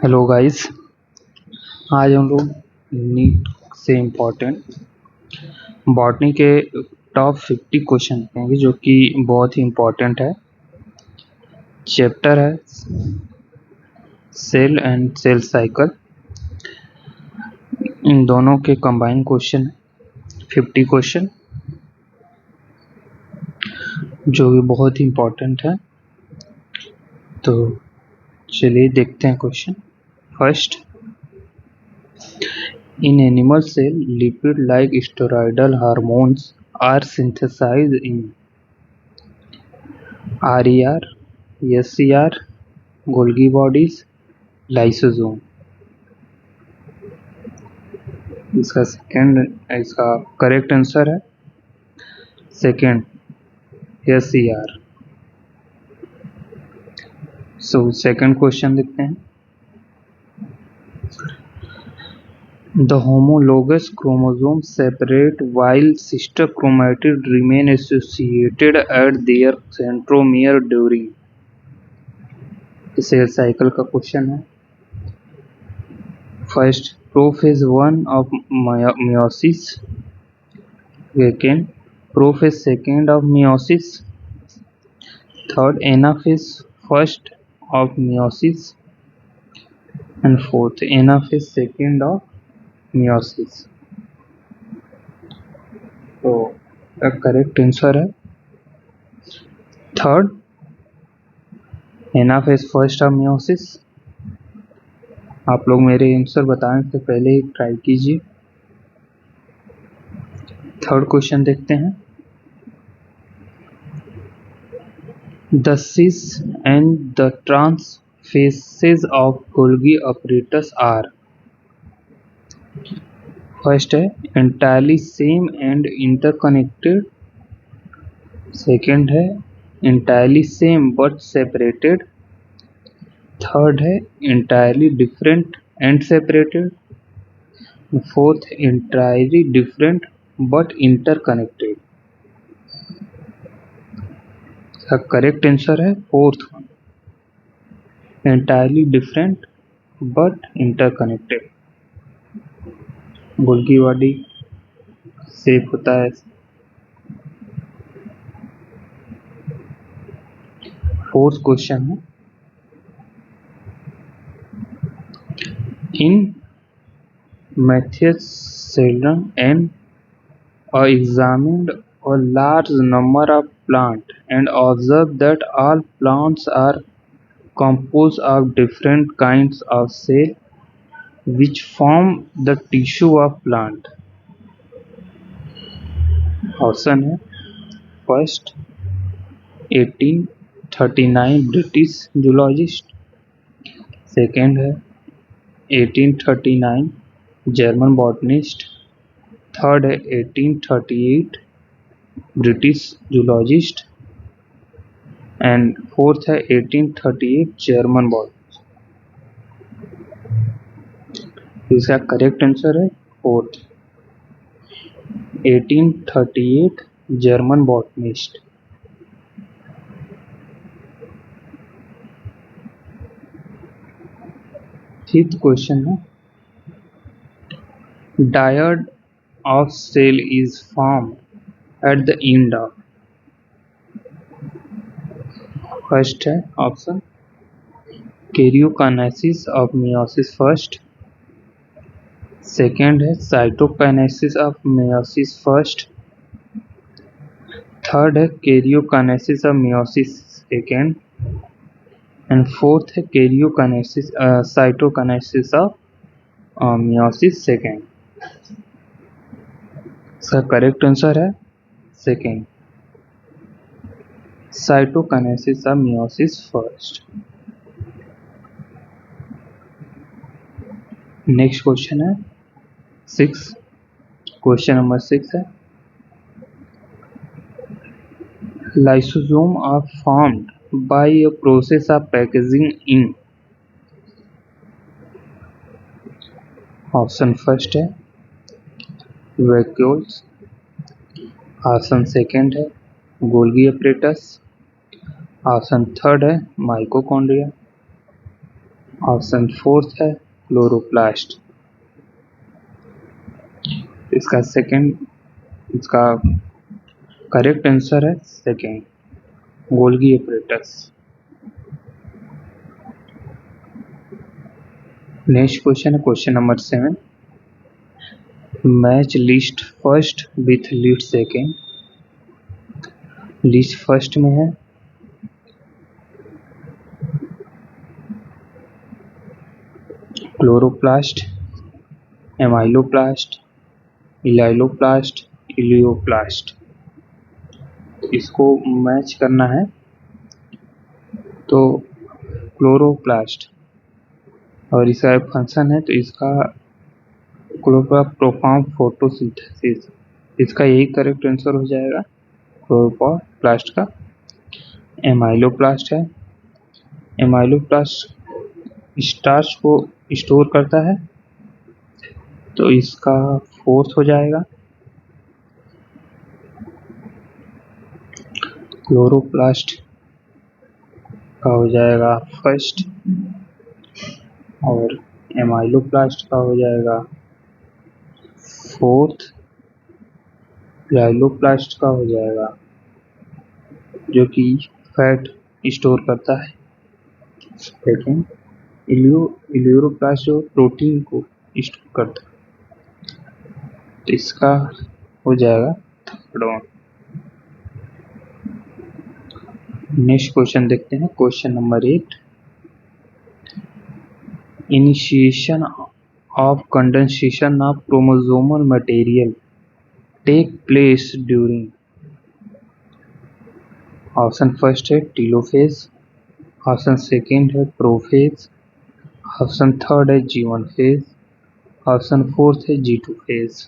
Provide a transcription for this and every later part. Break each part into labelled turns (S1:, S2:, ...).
S1: Hello guys. आज हम लोग नीट से इम्पोर्टेंट बॉटनी के टॉप 50 क्वेश्चन देखेंगे जो कि बहुत ही इम्पोर्टेंट है। चैप्टर है सेल एंड सेल साइकिल। इन दोनों के कंबाइन क्वेश्चन 50 क्वेश्चन जो कि बहुत ही इम्पोर्टेंट है। तो चलिए देखते हैं question. First, in animal cell, lipid-like steroidal hormones are synthesized in RER, SCR, Golgi bodies, lysosome। इसका करेक्ट आंसर है second SCR। So second question देखते हैं। The homologous chromosomes separate while sister chromatids remain associated at their centromere during। Cell cycle का question है। First, prophase 1 of meiosis, second prophase 2nd of meiosis, third anaphase 1st of meiosis, and fourth anaphase 2nd of meiosis। तो correct answer है third anaphase 1st of meiosis। आप लोग मेरे answer बताने से पहले ही ट्राई कीजिए। थर्ड क्वेश्चन देखते हैं। The cis and the trans phases of Golgi apparatus are। First है entirely same and interconnected, second है entirely same but separated, third है entirely different and separated, fourth entirely different but interconnected। इसका correct answer है fourth one, entirely different but interconnected। Golgi body safe होता है। Fourth question है, इन Mathias-Selden and examined a large number of plants and observed that all plants are composed of different kinds of cells which form the tissue of plant। Option है first 1839 British zoologist, second है 1839 German botanist, third है 1838 British zoologist, and fourth है 1838 German botanist. इसका correct answer है fourth 1838 German botanist. Fifth question है, dyad of cell is formed at the end of। First है option karyokinesis of meiosis first, second है cytokinesis of meiosis first, third है karyokinesis of meiosis second, and fourth है karyokinesis cytokinesis of meiosis second. इसका correct answer है second cytokinesis of meiosis first. Next question है question number 6 है, lysosome are formed by a process of packaging in. Option first है vacuoles, option second है Golgi apparatus, option third है mitochondria, option fourth है chloroplast. इसका correct answer है second, Golgi apparatus. Next question है question number 7। Match list first with lead second. List first में है chloroplast, amyloplast, elaioplast, elaioplast. इसको match करना है तो क्लोरोप्लास्ट, और इसका फंक्शन है तो इसका क्लोरोप्लास्ट प्रोफॉर्म फोटोसिंथेसिस। इसका यही करेक्ट आंसर हो जाएगा क्लोरोप्लास्ट का। एमाइलोप्लास्ट है, एमाइलोप्लास्ट स्टार्च को स्टोर करता है तो इसका फोर्थ हो जाएगा। क्लोरोप्लास्ट का हो जाएगा फर्स्ट, और एमाइलोप्लास्ट का हो जाएगा फोर्थ, इलाइलोप्लास्ट का हो जाएगा जो कि फैट स्टोर करता है, लेकिन इलियोप्लास्ट जो प्रोटीन को स्टोर करता है, तो इसका हो जाएगा थर्ड वन। नेक्स्ट क्वेश्चन देखते हैं question number 8। Initiation of condensation of chromosomal material take place during। Option first है टीलोफेज, ऑप्शन सेकेंड है प्रोफेज, ऑप्शन थर्ड है G1 फेज, ऑप्शन फोर्थ है G2 फेज।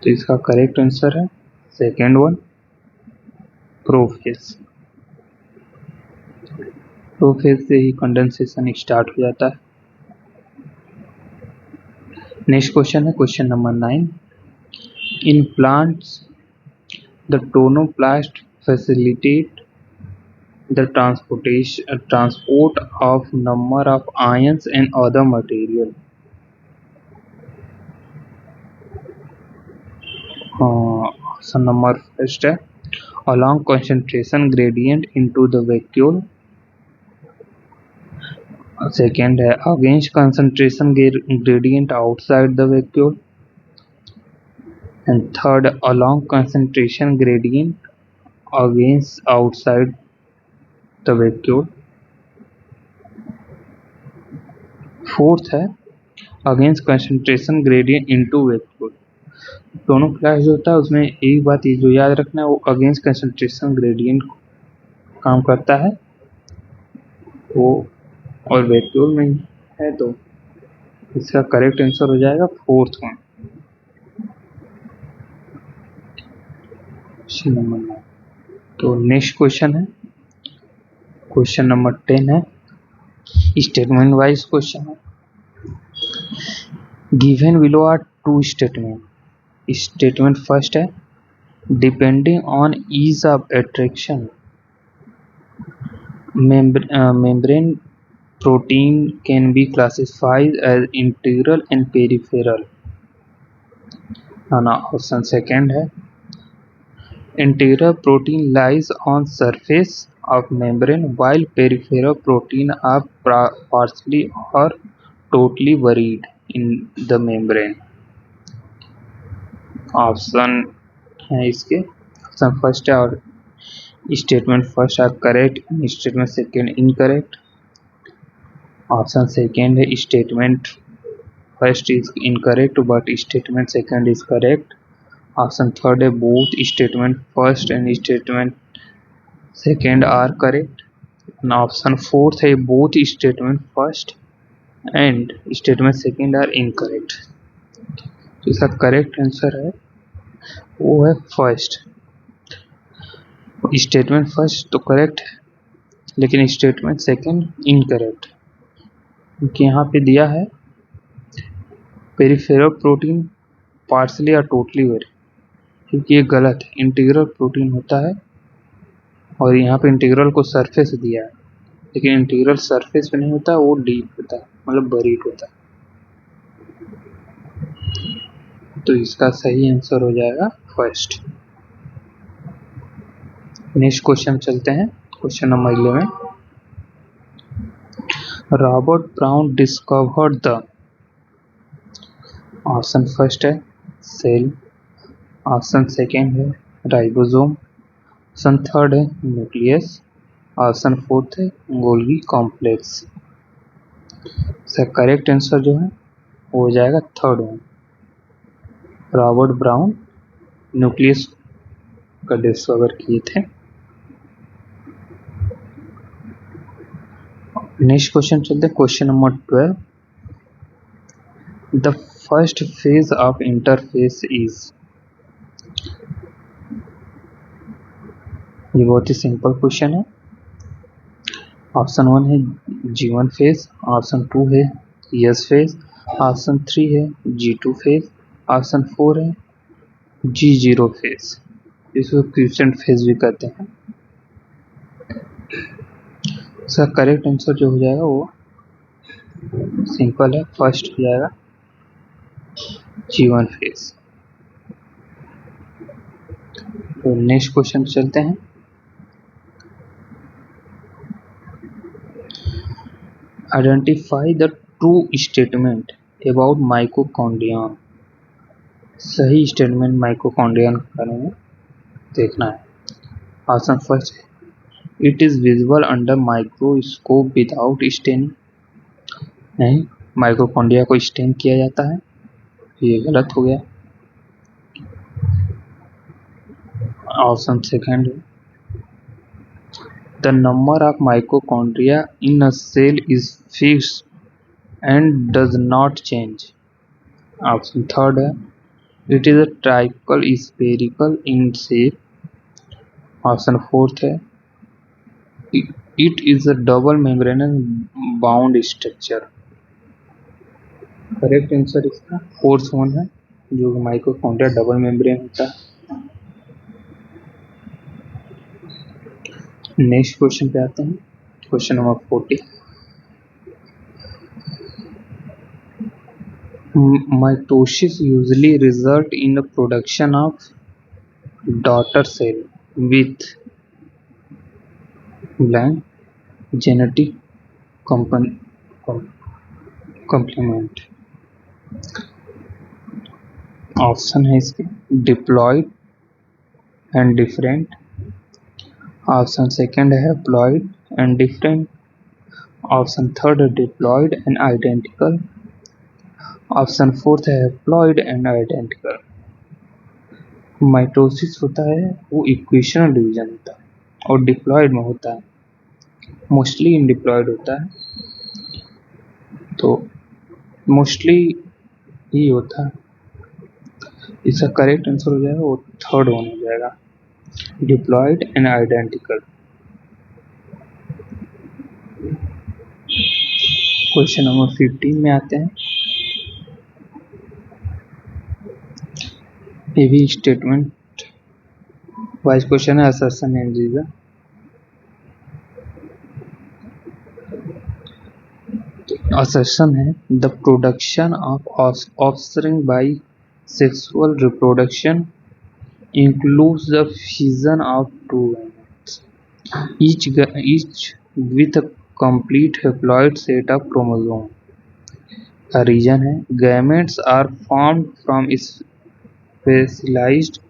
S1: तो इसका करेक्ट आंसर है second one, prophase. Prophase से ही condensation start हो जाता है। नेक्स्ट क्वेश्चन है question number 9। In plants the tonoplast facilitate the transport of number of ions and other material। Option number first है along concentration gradient into the vacuole, second है against concentration gradient outside the vacuole, and third along concentration gradient against outside the vacuole, fourth है against concentration gradient into vacuole. दोनों class जो होता है उसमें एक बात ये जो याद रखना है, वो अगेंस्ट कंसंट्रेशन ग्रेडियंट काम करता है वो, और वेक्यूल में है तो इसका करेक्ट आंसर हो जाएगा फोर्थ वन। तो नेक्स्ट क्वेश्चन है क्वेश्चन नंबर 10 है स्टेटमेंट वाइज क्वेश्चन है। Given below are two statement. Statement first है depending on ease of attraction membrane protein can be classified as integral and peripheral। Option second है integral protein lies on surface of membrane while peripheral protein are partially or totally buried in the membrane। Option है इसके, option first है और statement first are correct, statement second incorrect. Option second है statement first is incorrect but statement second is correct. Option third है both statement first and statement second are correct. Option fourth है both statement first and statement second are incorrect. तो इसका correct answer है वो है first. Statement first तो correct है लेकिन स्टेटमेंट सेकेंड इनकरेक्ट, क्योंकि यहाँ पे दिया है पेरिफेरल प्रोटीन पार्सली या टोटली वेरी, क्योंकि ये गलत है। इंटीग्रल प्रोटीन होता है और यहाँ पे इंटीग्रल को सरफेस दिया है, लेकिन इंटीग्रल सरफेस पे नहीं होता, वो डीप होता है, मतलब बरीड होता है। तो इसका सही आंसर हो जाएगा फर्स्ट। नेक्स्ट क्वेश्चन चलते हैं, question number 11। Robert brown discovered the, option first है सेल, ऑप्शन सेकेंड है राइबोसोम, ऑप्शन थर्ड है न्यूक्लियस, ऑप्शन फोर्थ है गोल्गी कॉम्प्लेक्स। इसका करेक्ट आंसर जो है वो हो जाएगा third one, Robert brown nucleus का डिस्कवर किए थे। नेक्स्ट क्वेश्चन चलते हैं, question number 12। The first phase of interface is, ये बहुत ही सिंपल क्वेश्चन है। ऑप्शन 1 है G1 फेज, ऑप्शन 2 है S फेज, ऑप्शन 3 है G2 फेज, ऑप्शन 4 है G0 फेज। इसको क्विसेंट फेज भी कहते हैं। इसका करेक्ट आंसर जो हो जाएगा वो सिंपल है, फर्स्ट हो जाएगा G1 फेज। तो नेक्स्ट क्वेश्चन चलते हैं, identify the true statement about mitochondria. सही स्टेटमेंट माइटोकॉन्ड्रिया के बारे में देखना है। ऑप्शन फर्स्ट है it is visible under microscope without staining. नहीं, माइटोकॉन्ड्रिया को स्टेन किया जाता है, ये गलत हो गया। ऑप्शन सेकंड है the number of mitochondria in a cell is fixed and does not change. Option third है it is a typical spherical in shape. Option fourth है it is a double membranous bound structure. Correct answer इसका fourth one है, जो mitochondria double membrane होता है। Next question पे आते हैं, question number 40। Mitosis usually result in the production of daughter cell with blank genetic complement। Option है इसके diploid and different, option second है haploid and different, option third है diploid and identical, option fourth है haploid and identical. Mitosis होता है वो equational division होता है और डिप्लॉयड में होता है, मोस्टली इनडिप्लॉयड होता है। तो मोस्टली ही होता है, इसका करेक्ट आंसर हो जाएगा वो थर्ड वन हो जाएगा, diploid and identical. Question number 15 में आते हैं, ये भी स्टेटमेंट वाइज क्वेश्चन है, असर्शन एंड रीजन। असर्शन है the production of offspring by sexual reproduction includes the fission of two gametes, each with a complete haploid set of chromosomes. The reason है gametes are formed from specialized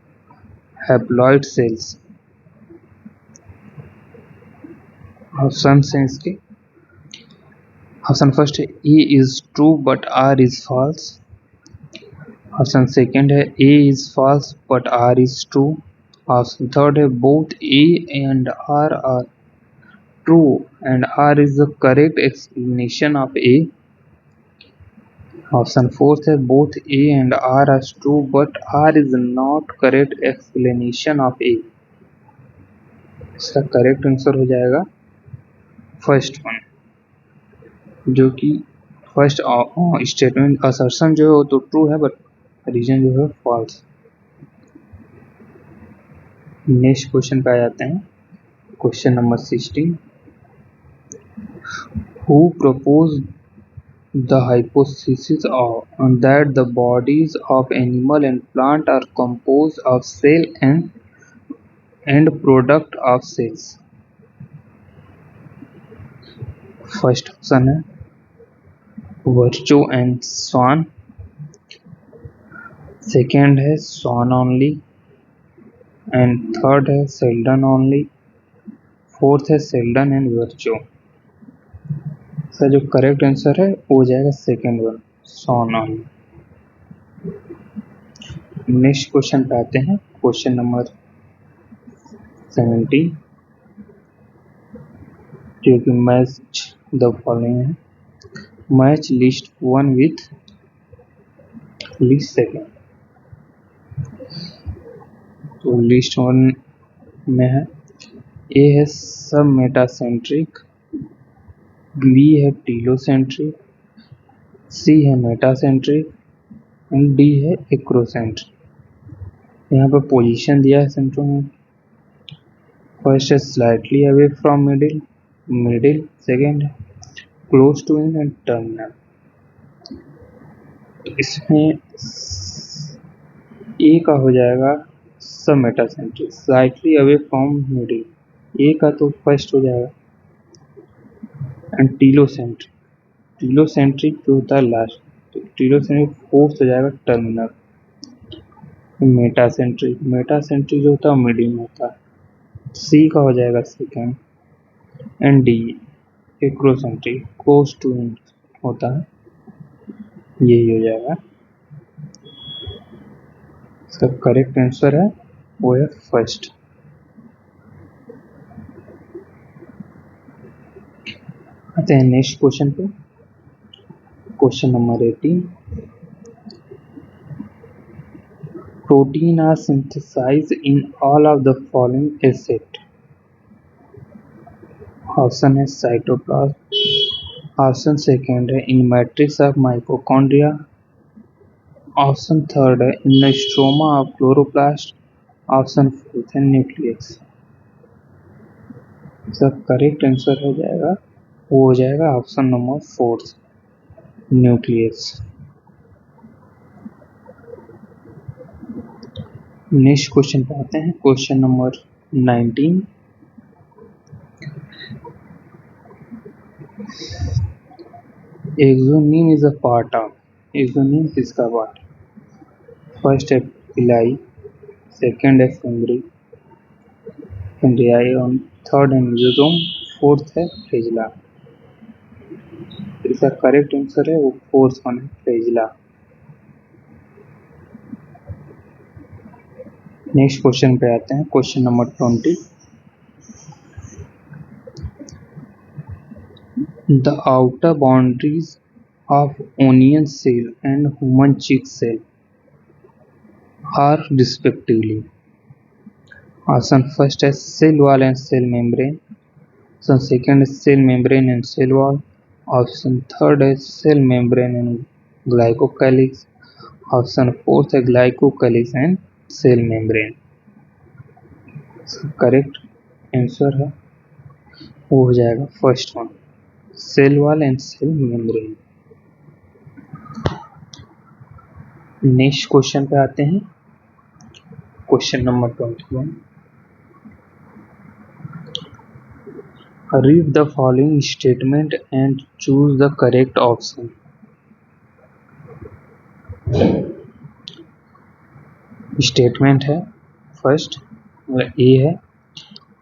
S1: haploid cells। Option हैं इसके, option first है A is true but R is false, option second है A is false but R is true, option third है both A and R are true and R is the correct explanation of A, option fourth है both A and R are true but R is not correct explanation of A। इसका correct answer हो जाएगा first one, जो कि first statement assertion जो है वो तो ट्रू है बट रीजन जो है फॉल्स। नेक्स्ट क्वेश्चन पे आ जाते हैं, question number 16। who proposed the hypothesis that the bodies of animal and plant are composed of cell and end product of cells. First option है वर्चो एंड स्वान, सेकेंड है स्वान only and third है Seldon only, fourth है Seldon and वर्चो। Sir जो correct answer है वो हो जाएगा second one, स्वान only. Next question पे आते हैं, क्वेश्चन नंबर 70 जो कि मैच द फॉलोइंग है, match list one with list second. तो लिस्ट वन में है ए है सब मेटासेंट्रिक, बी है टीलोसेंट्रिक, सी है मेटासेंट्रिक एंड डी है एक्रोसेंट्रिक। यहाँ पर पोजीशन दिया है सेंट्रो में, फर्स्ट है slightly away from middle, middle second है close to in and terminal. इसमें ए का हो जाएगा सब metacentric, slightly away from middle A का तो फर्स्ट हो जाएगा, एंड टीलोसेंट्रिक, टीलोसेंट्रिक जो होता है लास्ट, तो टीलोसेंट्रिक फोर्थ हो जाएगा टर्मिनल। मेटासेंट्रिक, मेटासेंट्रिक जो होता है मिडिल में होता है, सी का हो जाएगा second and D acrocentric close to in होता है, यही हो जाएगा। इसका करेक्ट आंसर है वो है फर्स्ट। आते हैं नेक्स्ट क्वेश्चन पे, question number 18। Protein are synthesized in all of the following except. Option है साइटोप्लाज्म, ऑप्शन सेकेंड है in matrix of mitochondria, option third है in the stroma of chloroplast, option fourth है nucleus. इसका correct answer हो जाएगा वो हो जाएगा option number fourth, nucleus. Next question पे आते हैं, question number 19। Axoneme is a part of, axoneme किसका पार्ट? फर्स्ट है पिलाई, सेकेंड है फिंगरी, फिंग्रियाई, थर्ड है मेसोसोम, फोर्थ है फ्लैजिला। इसका करेक्ट आंसर है वो फोर्थ वन है फ्लैजिला। नेक्स्ट क्वेश्चन पे आते हैं, question number 20। The outer boundaries of onion cell and human cheek cell are respectively. Option first है cell wall and cell membrane, option second है cell membrane and cell wall, option third है cell membrane and glycocalyx, option fourth है glycocalyx and cell membrane. Correct answer है वो हो जाएगा first one, cell wall and cell membrane. Next question पे आते हैं, question number 21। Read the following statement and choose the correct option. Statement है first A है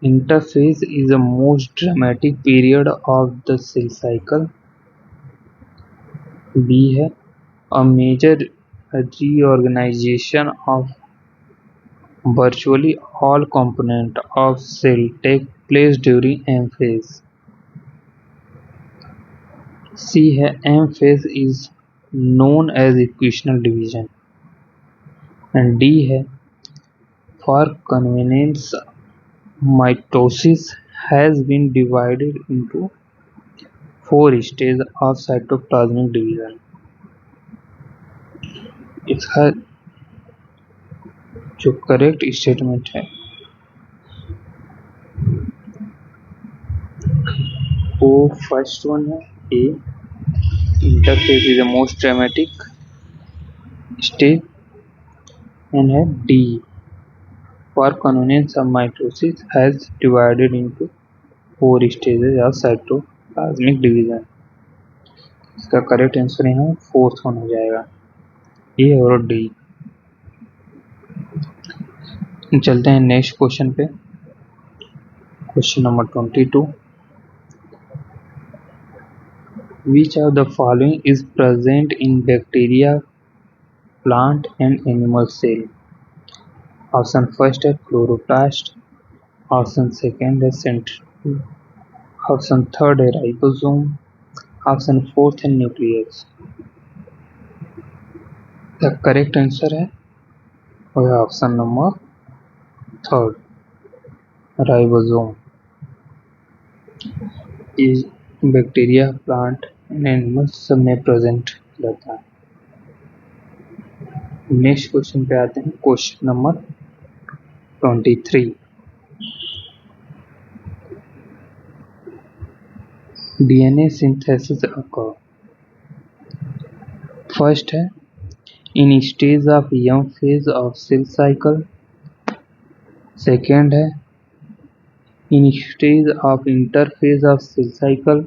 S1: interphase is the most dramatic period of the cell cycle, B है a major reorganization of virtually all components of cell take place during M phase, C है M phase is known as equational division, and D है for convenience mitosis has been divided into 4 stages of cytoplasmic division। इसका जो correct statement है वो first one है A, interphase is the most dramatic stage, and है D, for convenience of mitosis has divided into 4 stages of cytoplasmic division। इसका correct answer यहाँ fourth one हो जाएगा, ए और डी। चलते हैं नेक्स्ट क्वेश्चन पे, question number 22। Which of the following is present in bacteria, plant and animal cell? Option first है chloroplast, option second है सेंट्रीओल, ऑप्शन थर्ड है राइबोसोम, ऑप्शन फोर्थ है न्यूक्लियस। द करेक्ट आंसर है वह option number third, ribosome. इस bacteria, plant and animals सब में present रहता है। नेक्स्ट क्वेश्चन पे आते हैं, question number 23। DNA synthesis occur, first है in stage of young phase of cell cycle, second है in stage of interphase of cell cycle,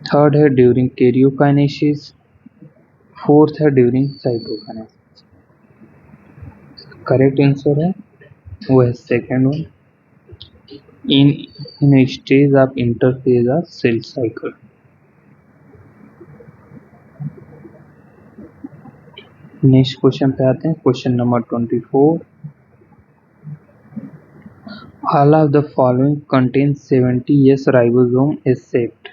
S1: third है ड्यूरिंग कैरियोकाइनेसिस, फोर्थ है ड्यूरिंग साइटोकाइनेसिस। करेक्ट आंसर है वो है second one, in stage of interphase of cell cycle. Next question पे आते हैं, question number 24। All of the following contain 70S ribosome except,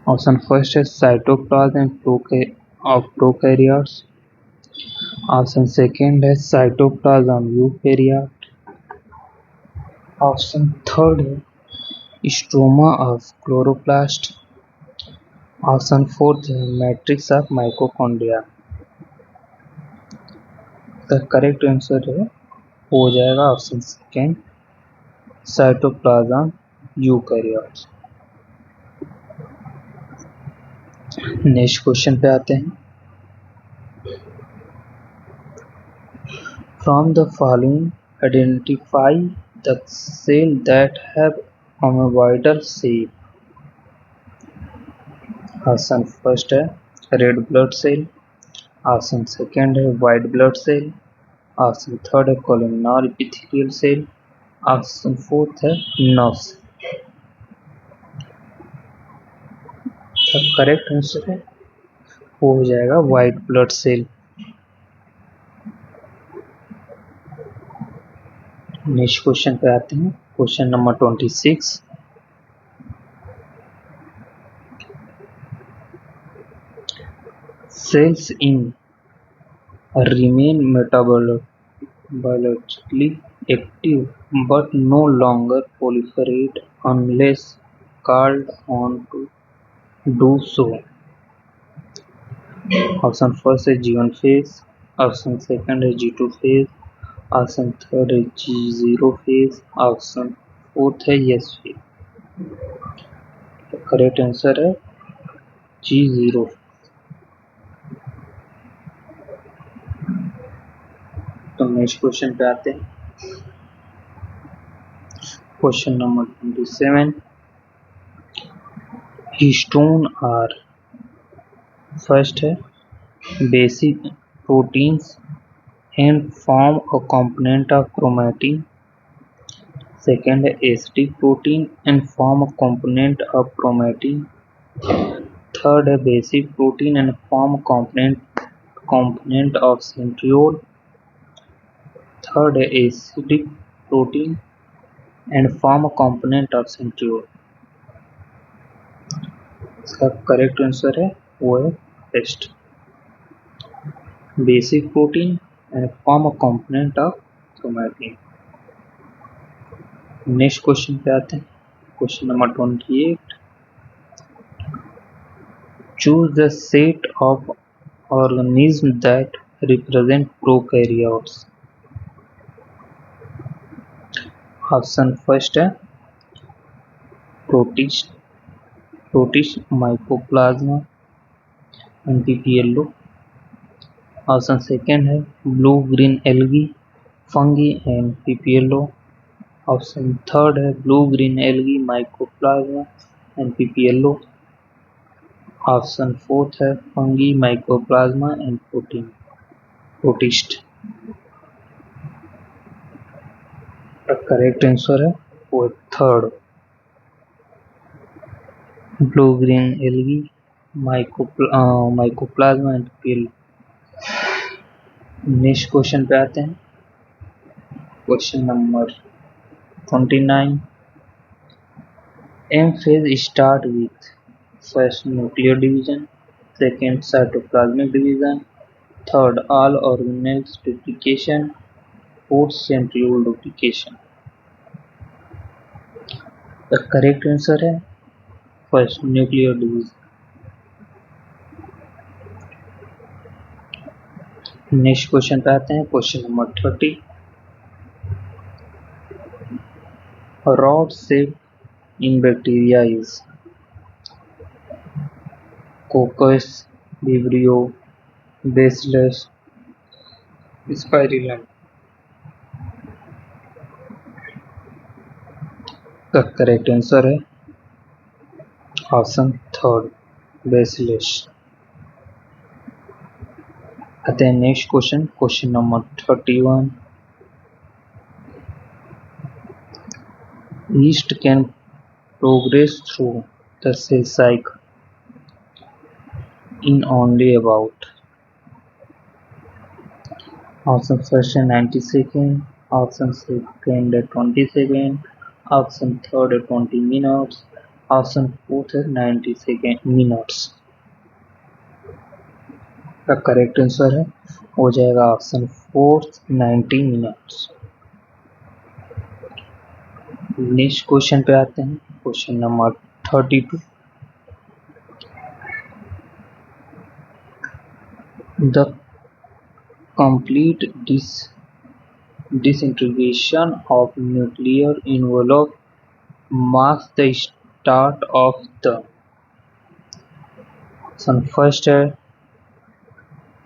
S1: option first है cytoplasm of prokaryotes, option second है cytoplasm eukaryote, option third है stroma of chloroplast, option fourth है matrix of mitochondria. The correct answer है हो जाएगा option second, cytoplasm eukaryotes. Next question पे आते हैं, from the following identify the cell that have amoeboidal shape। Option first है red blood cell, option second है white blood cell, option third है columnar epithelial cell, option fourth है nerve cell. Correct answer है वो हो जाएगा white blood cell. Next question पे आते हैं, question number 26। Cells in remain metabolically active but no longer proliferate unless called on to do so। Option first है G1 phase, option second है G2 phase, option third है G0 phase, option fourth है S phase. Correct answer है G0। तो next question पे आते हैं, question number 27। Histone are, first है basic proteins and form a component of chromatin, second है acidic protein and form a component of chromatin, third है basic protein and form a component of centriole, third है acidic protein and form a component of centriole। इसका correct answer है वो है first, basic protein and form a component of chromatin। Next question पे आते हैं, question number 28। Choose the set of organism that represent prokaryotes. Option first है protist protist mycoplasma and PPLO. Option second है blue green algae fungi and PPLO. Option third है blue green algae mycoplasma and PPLO. Option fourth है fungi mycoplasma and protist. Correct answer है वो third, blue green algae mycoplasma and PPLO. Next question पे आते हैं। Question number 29। M phase start with first nuclear division, second cytoplasmic division, third all organelles duplication, fourth centriole duplication। The correct answer है first nuclear division. Next question पे आते हैं। Question number 30। Rod shape in bacteria is coccus, vibrio, bacillus, spirillum। का correct answer है option third, bacillus. आते हैं next question. Question number 31। Yeast can progress through the cell cycle in only about option first 90 seconds, option second 20 seconds, option third 20 minutes, option fourth 90 minutes। का correct answer है हो जाएगा option fourth 90 minutes. Next question पे आते हैं। Question number 32। The complete disintegration of nuclear envelope marks the start of the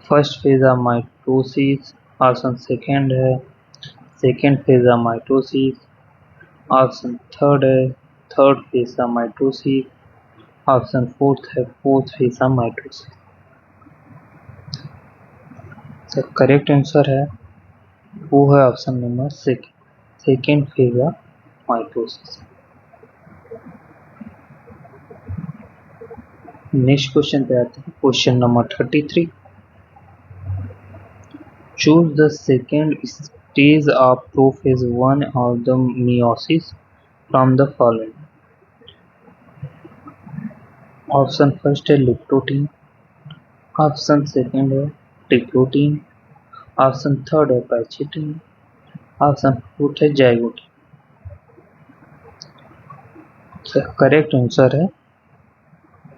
S1: first phase of mitosis। Option second है second phase of mitosis. Option third है third phase of mitosis. Option fourth है fourth phase of mitosis. Correct answer है वो है option number second phase of mitosis. Next question पे आते हैं। Question number 33। Choose the second stage of prophase 1 of the meiosis from the following. Option first है leptotene. Option second है diplotene. Option third है pachytene. Option fourth है zygotene. Correct answer है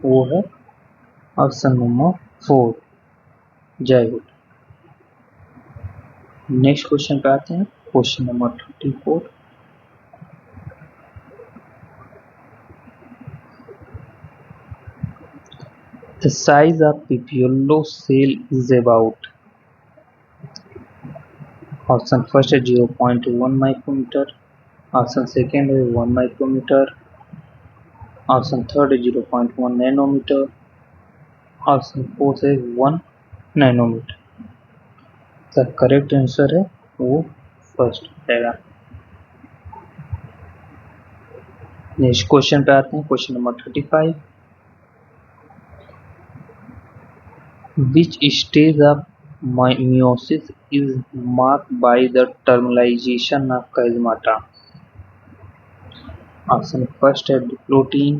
S1: वो है option number 4 zygotene. Next question पे आते हैं। Question number 34। The size of PPLO cell is about option first है 0.1 माइक्रोमीटर। ऑप्शन सेकेंड है 1 माइक्रोमीटर। ऑप्शन थर्ड है 0.1 नैनोमीटर। ऑप्शन फोर्थ है 1 नैनोमीटर। द करेक्ट आंसर है वो फर्स्ट रहेगा। नेक्स्ट क्वेश्चन पे आते हैं। Question number 35। Which stage of meiosis is marked by the terminalization of chiasmata। Option first है डिप्लोटीन।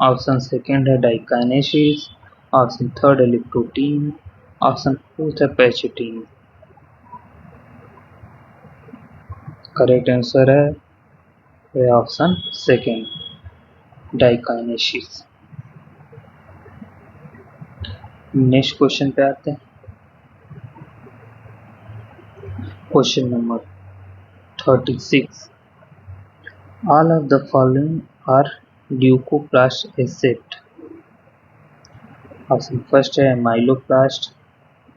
S1: ऑप्शन सेकेंड है डाइकाइनेसिस। ऑप्शन थर्ड है लिप्टोटीन। ऑप्शन फोर्थ है पैचिटीन। करेक्ट आंसर है option second diakinesis. Next question पे आते हैं। Question number 36। All of the following are leucoplast asset. Option first है माइलोप्लास्ट,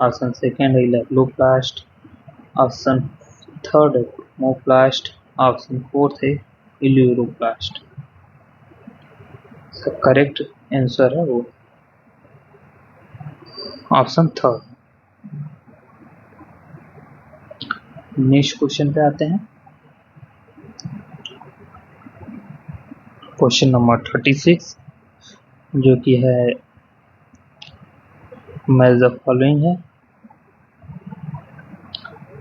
S1: option second है इलेक्ट्रोप्लास्ट, ऑप्शन थर्ड है क्रोमोप्लास्ट, ऑप्शन फोर्थ है इल्यूरोप्लास्ट। करेक्ट आंसर है वो ऑप्शन थर्ड। नेक्स्ट क्वेश्चन पे आते हैं। क्वेश्चन नंबर 36 जो कि है मैच द फॉलोइंग है।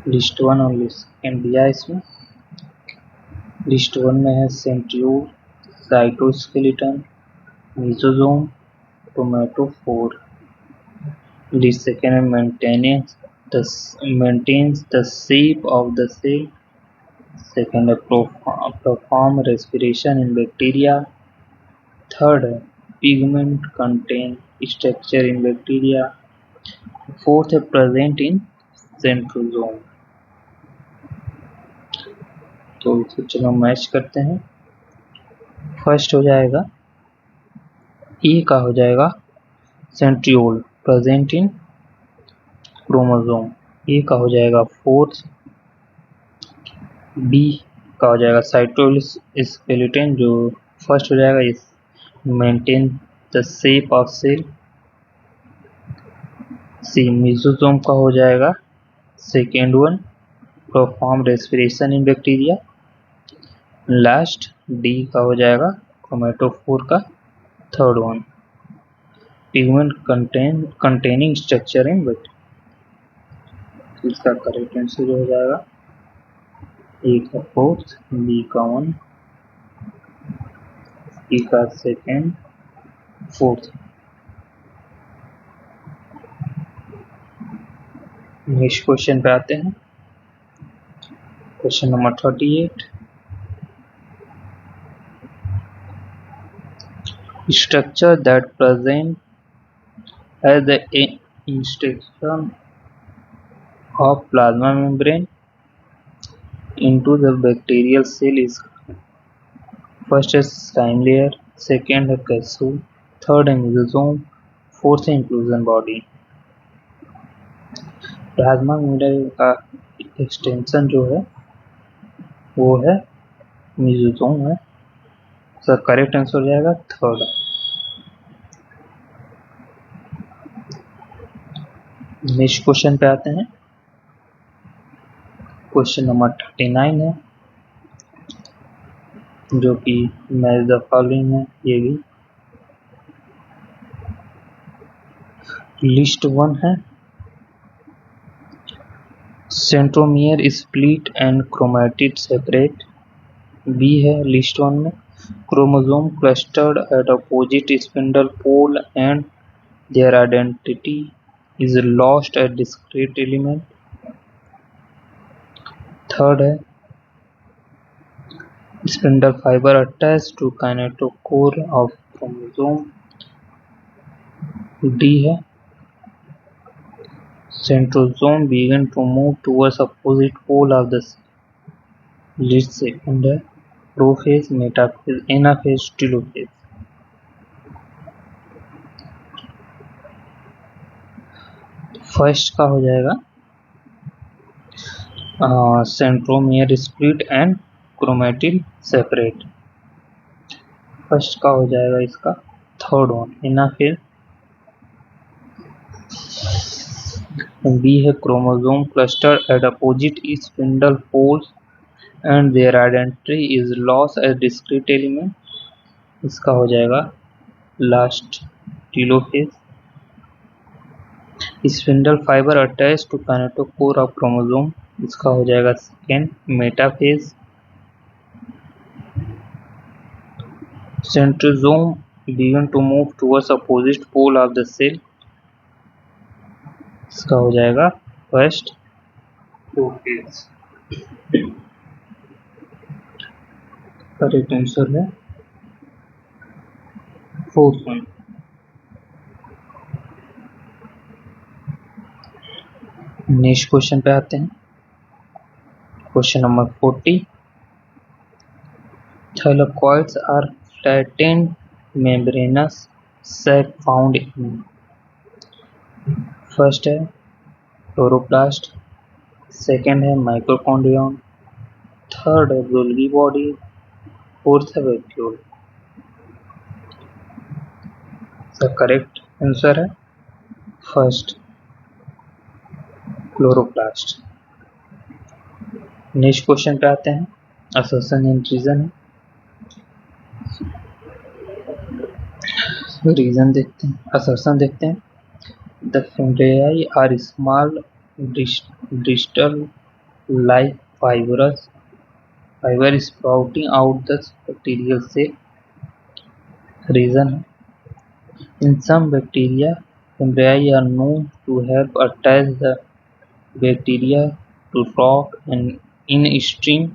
S1: लिस्ट वन और लिस्ट सेकेंड दिया है इसमें। लिस्ट वन में है centriole, cytoskeleton, mesosome, chromatophore. List second है maintains the shape of the cell. Second है perform respiration in bacteria. Third है pigment contain structure in bacteria. Fourth है present in centrosome। तो इसे चलो मैच करते हैं। फर्स्ट हो जाएगा ए का हो जाएगा सेंट्रियोल प्रेजेंट इन क्रोमोसोम, ए का हो जाएगा फोर्थ। बी का हो जाएगा साइटोस्केलेटन जो फर्स्ट हो जाएगा is maintain the shape of cell. C mesosome का हो जाएगा second one perform respiration in bacteria. Last D का हो जाएगा क्रोमैटोफोर का third one pigment containing structure in bacteria. इसका करेक्ट आंसर हो जाएगा ए का फोर्थ, बी का वन, सी का सेकेंड, फोर्थ। नेक्स्ट क्वेश्चन पे आते हैं। Question number 38 structure that present as the instruction of plasma membrane into the bacterial cell is first is slime layer, second है capsule, third है mesosome, fourth है inclusion body। Plasma membrane का extension जो है वो है मेसोसोम है। Sir correct answer हो जाएगा थर्ड। नेक्स्ट क्वेश्चन पे आते हैं। क्वेश्चन नंबर 39 है जो कि मैच द फॉलोइंग है। ये भी लिस्ट वन है centromere split and chromatid separate. B है लिस्ट वन में chromosome clustered at opposite spindle pole and their identity is lost at discrete element। Third है spindle fiber attached to kinetochore of chromosome। D है centrosome begin to move towards opposite pole of the cell। List second है prophase, metaphase, anaphase, telophase. First का हो जाएगा centromere split and chromatid separate. First का हो जाएगा इसका third one anaphase. B है chromosome cluster at opposite spindle poles and their identity is loss as discrete element. इसका हो जाएगा last telophase. Spindle fibre attach to kinetochore of chromosome. इसका हो जाएगा second metaphase. Centrosome begin to move towards opposite pole of the cell। इसका हो जाएगा first prophase. Correct answer है फोर्थ वन। नेक्स्ट क्वेश्चन पे आते हैं। Question number 40 thylakoids are tightened membranous sac found in? First है क्लोरोप्लास्ट, सेकेंड है mitochondrium, third है गोल्गी बॉडी, फोर्थ है वैक्यूल। करेक्ट आंसर है फर्स्ट क्लोरोप्लास्ट। नेक्स्ट क्वेश्चन पे आते हैं, असर्शन एंड रीजन है। रीजन देखते हैं, असर्शन देखते हैं। The fimbriae are small bristle like fibre sprouting out the bacterial से। रीजन है, in some bacteria fimbriae are known to help attach the bacteria to rock and in streams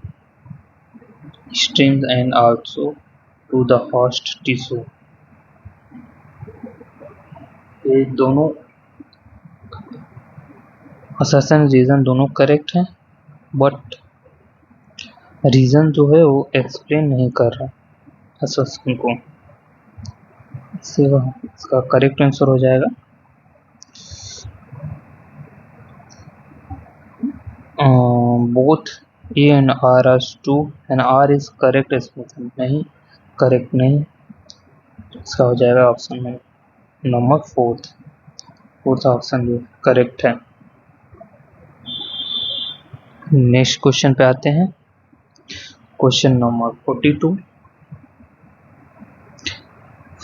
S1: and also to the host tissue। ये दोनों assertion reason दोनों correct हैं, but reason जो है वो explain नहीं कर रहा असर्शन को, इससे वह इसका करेक्ट आंसर हो जाएगा both A and R are true and R is correct explanation. नहीं, करेक्ट नहीं, इसका हो जाएगा ऑप्शन में नंबर फोर्थ ऑप्शन जो करेक्ट है। नेक्स्ट क्वेश्चन पे आते हैं, question number 42।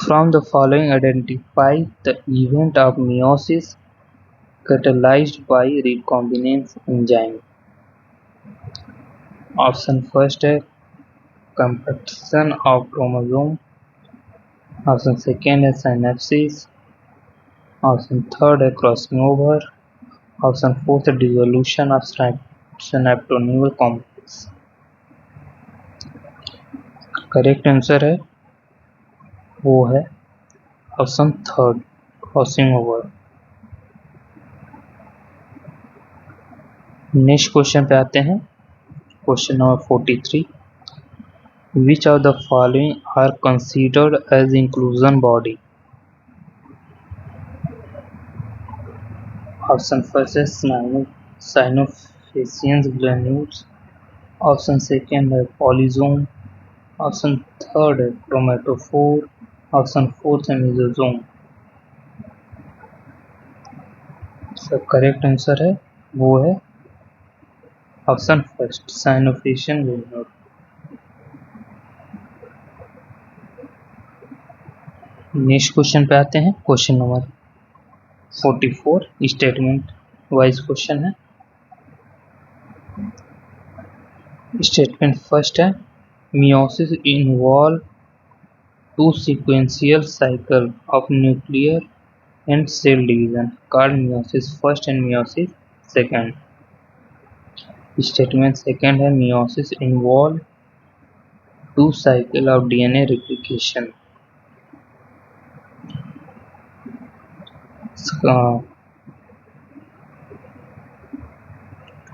S1: From the following identify the event of meiosis catalyzed by recombinance enzyme। Option first है compaction of chromosome, option second है सिनेप्सिस, ऑप्शन थर्ड है crossing over, option fourth है dissolution of सिनेप्टोन्यूल complex. Correct answer है वो है option third crossing over. Next question पे आते हैं, question number 43। Which of the following are considered as inclusion body? Option first is Synovial granules, option second है polysome, option third है chromatophore, option fourth है mesosome. सब correct answer है वो है option first cyanophycean granule. Next question पे आते हैं, question number 44 statement wise question है। स्टेटमेंट फर्स्ट है meiosis involve two sequential cycle of nuclear and cell division called meiosis first and meiosis second। स्टेटमेंट सेकेंड है meiosis involve two cycle of DNA replication।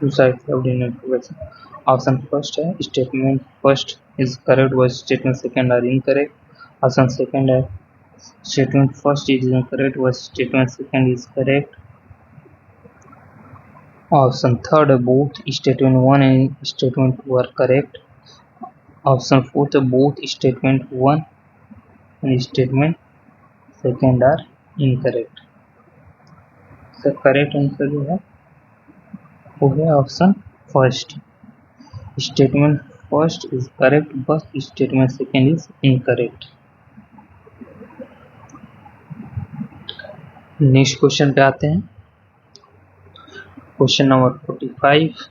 S1: Two cycle of DNA replication। Option first है statement first is correct व statement second are incorrect. Option second है statement first is incorrect व statement second is correct. Option third है both statement one and statement two are correct. Option fourth है both statement one and statement second are incorrect. Sir correct answer जो है वो है option first statement first is correct but statement second is incorrect. Next question पे आते हैं, question number 45।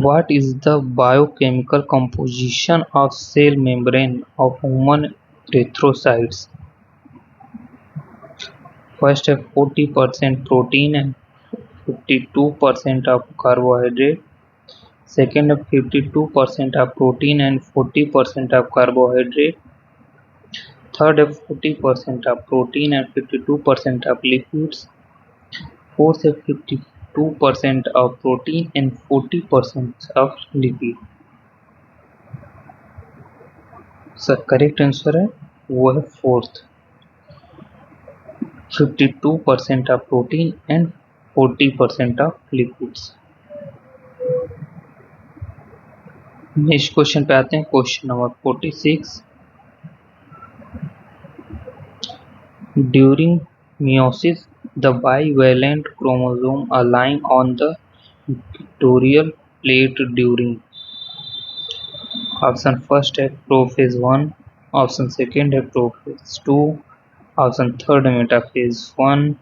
S1: What is the biochemical composition of cell membrane of human erythrocytes? First है 40% protein है 52% of carbohydrate, second है 52% of protein and 40% of carbohydrate, third है 40% of protein and 52% of lipids, fourth है 52% of protein and 40% of lipid। Sir correct answer है वो है fourth, 52% of protein and 40% of lipids. Next question पे आते हैं, question number 46। During meiosis, the bivalent chromosome align on the equatorial plate during option first है prophase 1, option second है prophase 2, option third है metaphase 1,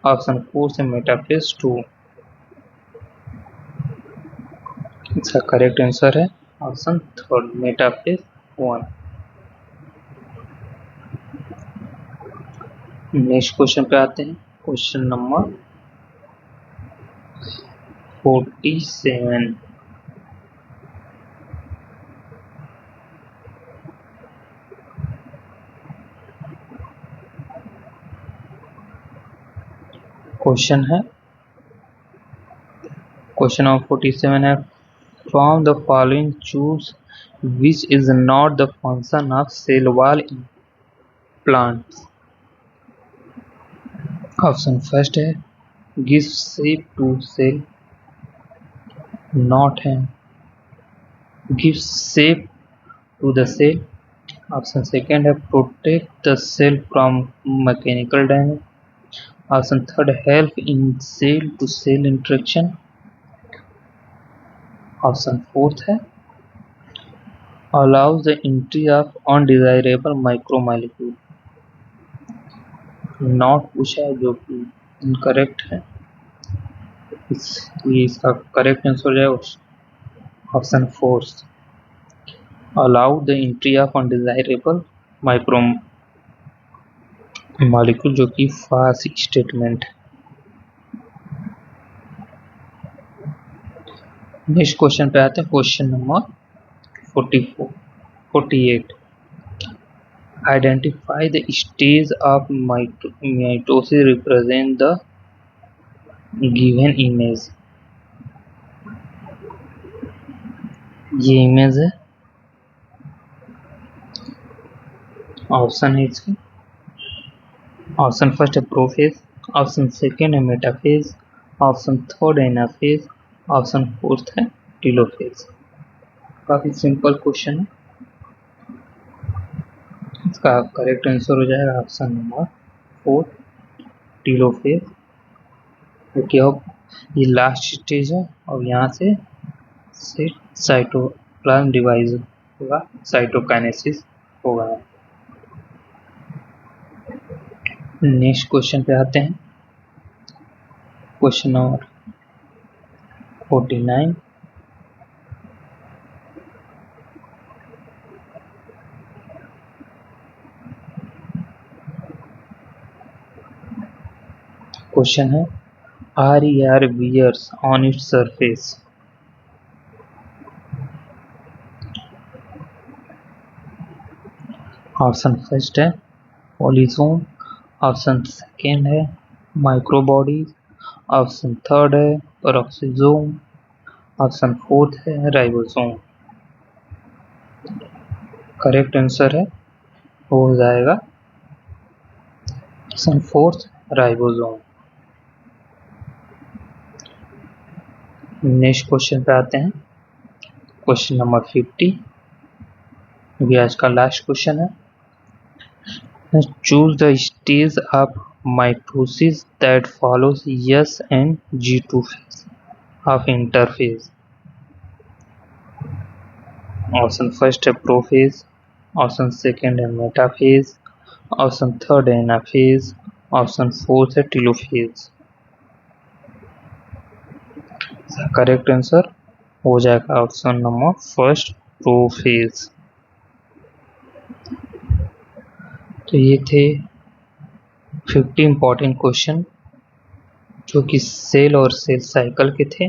S1: option fourth है metaphase 2। इसका correct answer है option third, metaphase 1। Next question पे आते हैं, question number 47। Question number 47 है, from the following choose which is not the function of cell wall in plants. Option first है give shape to cell, not है give shape to the cell. Option second है protect the cell from mechanical damage. Option third help in cell to cell interaction. Option fourth है allows the entry of undesirable micromolecule। Not पूछा है जो कि incorrect है, इसलिए इसका correct answer हो जाएगा option fourth, allow the entry of undesirable micromolecule, जो कि फॉल्स स्टेटमेंट है। नेक्स्ट क्वेश्चन पे आते हैं, question number 48। Identify the stage of mitosis represent the given image। ये इमेज है, ऑप्शन है इसकी, ऑप्शन फर्स्ट है प्रोफेज, ऑप्शन सेकेंड है मेटाफेज, ऑप्शन थर्ड है एनाफेज, ऑप्शन फोर्थ है टीलोफेज। काफी सिंपल क्वेश्चन है, इसका करेक्ट आंसर हो जाएगा ऑप्शन नंबर 4 टीलोफेज, क्योंकि अब ये लास्ट स्टेज है और यहाँ से साइटोप्लाज्म डिवाइजन होगा, साइटोकाइनेसिस होगा। नेक्स्ट क्वेश्चन पे आते हैं, क्वेश्चन नंबर 49। क्वेश्चन है RER wears on its surface। Option first है पॉलीसोम, ऑप्शन सेकेंड है माइक्रोबॉडी, ऑप्शन थर्ड है पेरोक्सिसोम, ऑप्शन फोर्थ है राइबोसोम। करेक्ट आंसर है हो जाएगा option fourth ribosome. Next question पे आते हैं, क्वेश्चन नंबर 50, ये आज का लास्ट क्वेश्चन है। Choose the stage of mitosis that follows S and G2 phase of interphase। Option first है प्रोफेज, ऑप्शन सेकेंड है मेटाफेज, ऑप्शन थर्ड है एनाफेज, ऑप्शन फोर्थ है टीलोफेज। करेक्ट आंसर हो जाएगा ऑप्शन नंबर फर्स्ट प्रोफेज। तो ये थे 50 important question जो कि सेल और सेल साइकिल के थे।